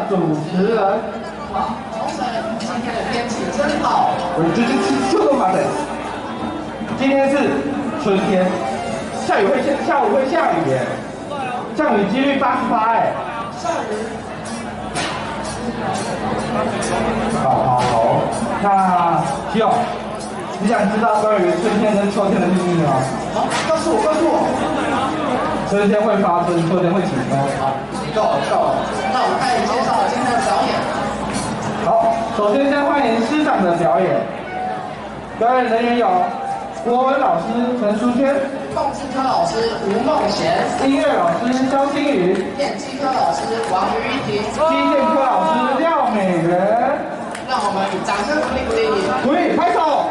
主持人。哇，同学，今天的天气真好。就这么的。今天是春天，下午会下雨耶，降雨几率88%哎。下雨。好，那希友，你想知道关于春天跟秋天的秘密吗？好，告诉我。春天会发春，秋天会起风。好，你够了。那我们开始介绍今天的表演。好，首先先欢迎师长的表演。表演人员有国文老师陈淑娟，控制科老师吴梦贤，音乐老师肖星宇，电机科老师王于婷，机电科老师廖美人。让我们以掌声鼓励。鼓励，拍手。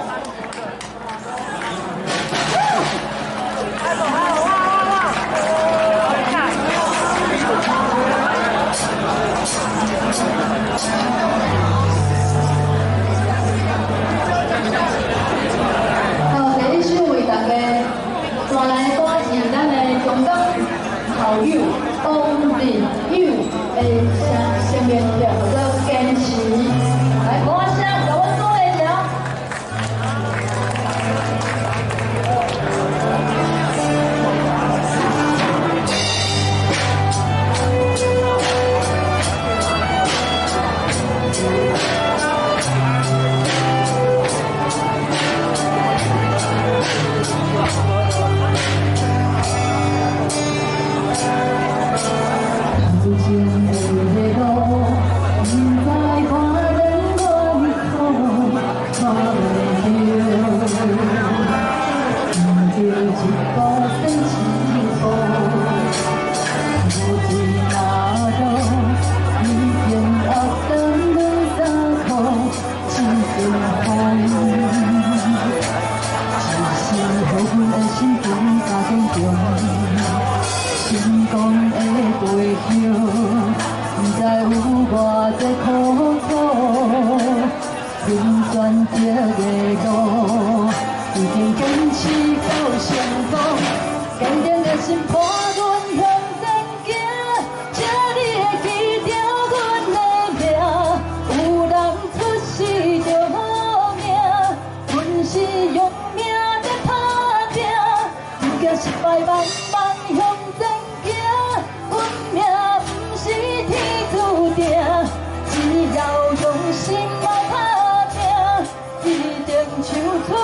第一首为大家带来歌是咱的中港好友王仁友的成名曲叫做《坚持》。来，鼓声，给我鼓励一下。一定出口。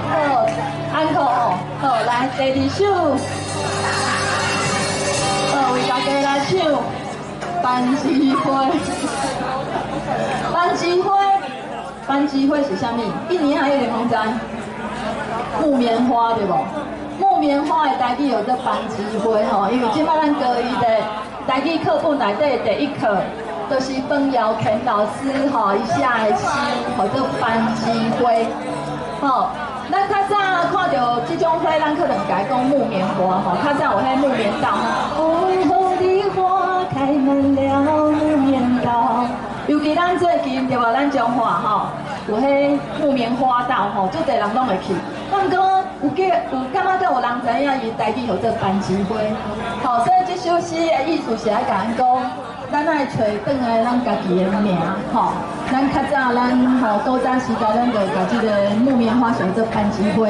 好，安可哦，好，来第二首，好，为大家来唱班机会。班机会，班机会是啥物？一年还有点风知？木棉花对不？木棉花的台语有做班机会吼，因为即摆咱高一的台语课本内底第一课。就是冯瑶肯老师吼，伊写的诗，叫做班机花。吼，咱较早看到这种花，咱可能改讲木棉花吼，较早有迄木棉道。哦，好的花开满了木棉道。尤其咱最近对无，咱中华吼有迄木棉花道吼，足侪人拢会去。但毋过有感觉到有人知影伊台语叫做班机花。吼，所以这首诗的意思是爱甲咱讲。咱爱找转来咱家己的名，吼。咱较早咱吼古早时代，咱就把这个木棉花想做班机花，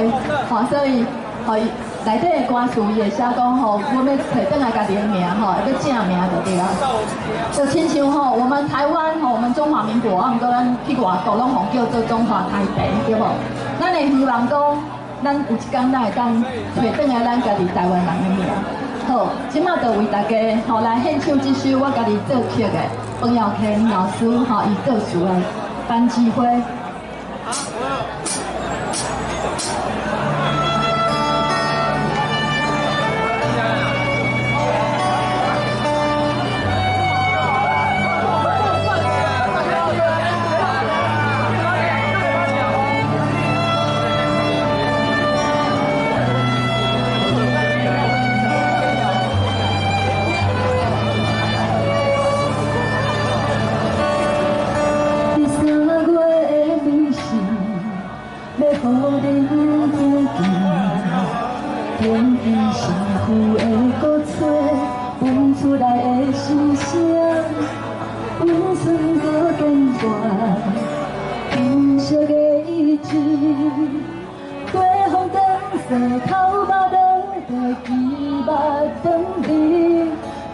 吼，所以吼内底的歌词伊会写讲吼，我要找转来家己的名，吼，要正名就对啊。就亲像吼，我们台湾吼，我们中华民国，啊，毋过咱去外国拢互叫做中华台北，对无？咱会希望讲，咱有一天咱会当找转来咱家己台湾人的名。好，即马就为大家吼来献唱这首我家己作曲的冯瑶肯老师吼伊作词的《班机花》。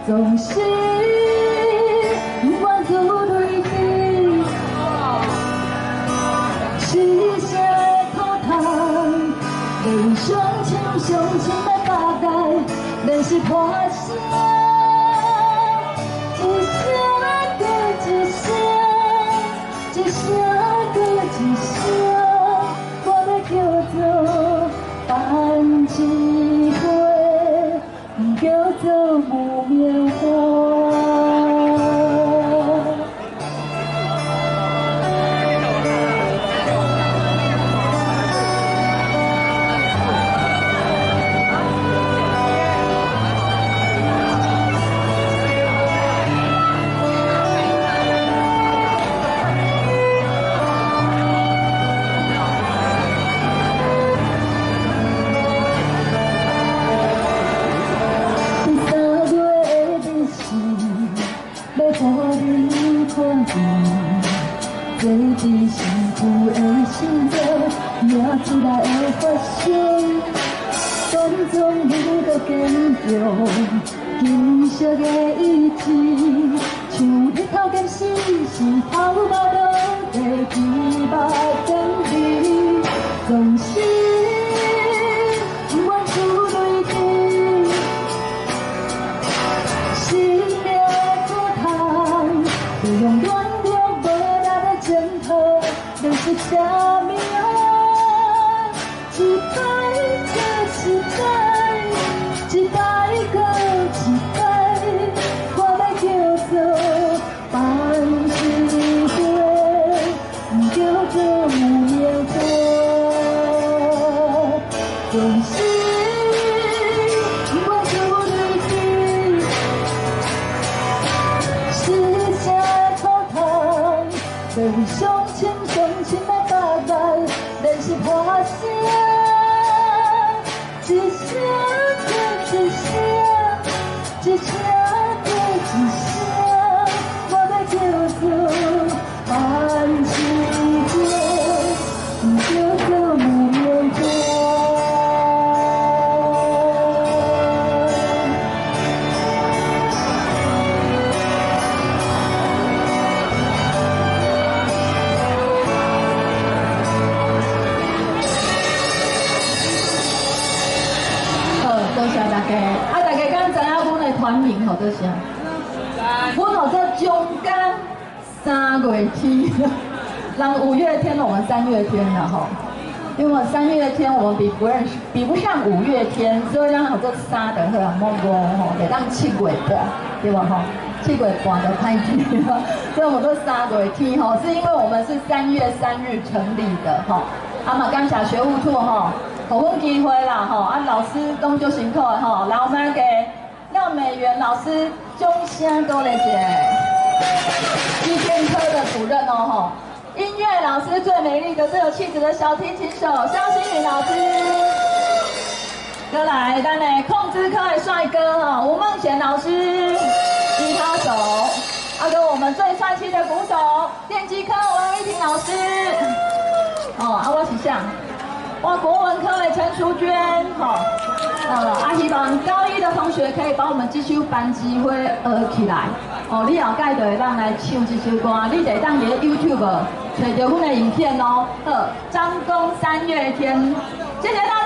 总是不管做对的，是谁偷谈？悲伤情伤情的大概，但是破声，一声对一声，一声对一声，我要叫做班机花，不叫做木棉花。最最幸福的时刻，也自然会发生。但总有个坚强，金色的意志，像日头减时是头目都在期望等你，总是不愿出对的，心命可叹，就用软弱无力的挣脱，认识生命。一代又一代，一代又一代，我要叫做班机花，不叫做木棉花。总是我做对的，是谁偷偷悲伤情伤情的大概，但是破声。一声对一声，一声对一声，我要叫做班机花，不叫做木棉花。做啥？我好这中间3月天，让5月天了，我们3月天了哈。因为3月天我们比不上5月天，所以咱好做3的好啊，莫5吼，得当7月半，对吧哈？7月半就太久了，所以我们做3月天哈，是因为我们是3月3日成立的哈。啊嘛，感谢学务处哈，给我们机会啦哈，啊老师都就辛苦的哈，来我们给廖美媛老师钟声多来姐，医健科的主任哦哈。音乐老师最美丽的、最有气质的小提琴手肖星宇老师，再来，咱的控制科的帅哥哈吴梦贤老师，吉他手，跟我们最帅气的鼓手电机科王玉婷老师，我是像，国文科的陈淑娟，希望高一的同学可以帮我们这首班机会起来。你后盖就会当来唱这首歌，你得当伫 YouTube 找到阮的影片哦。张公3月天，谢谢大家。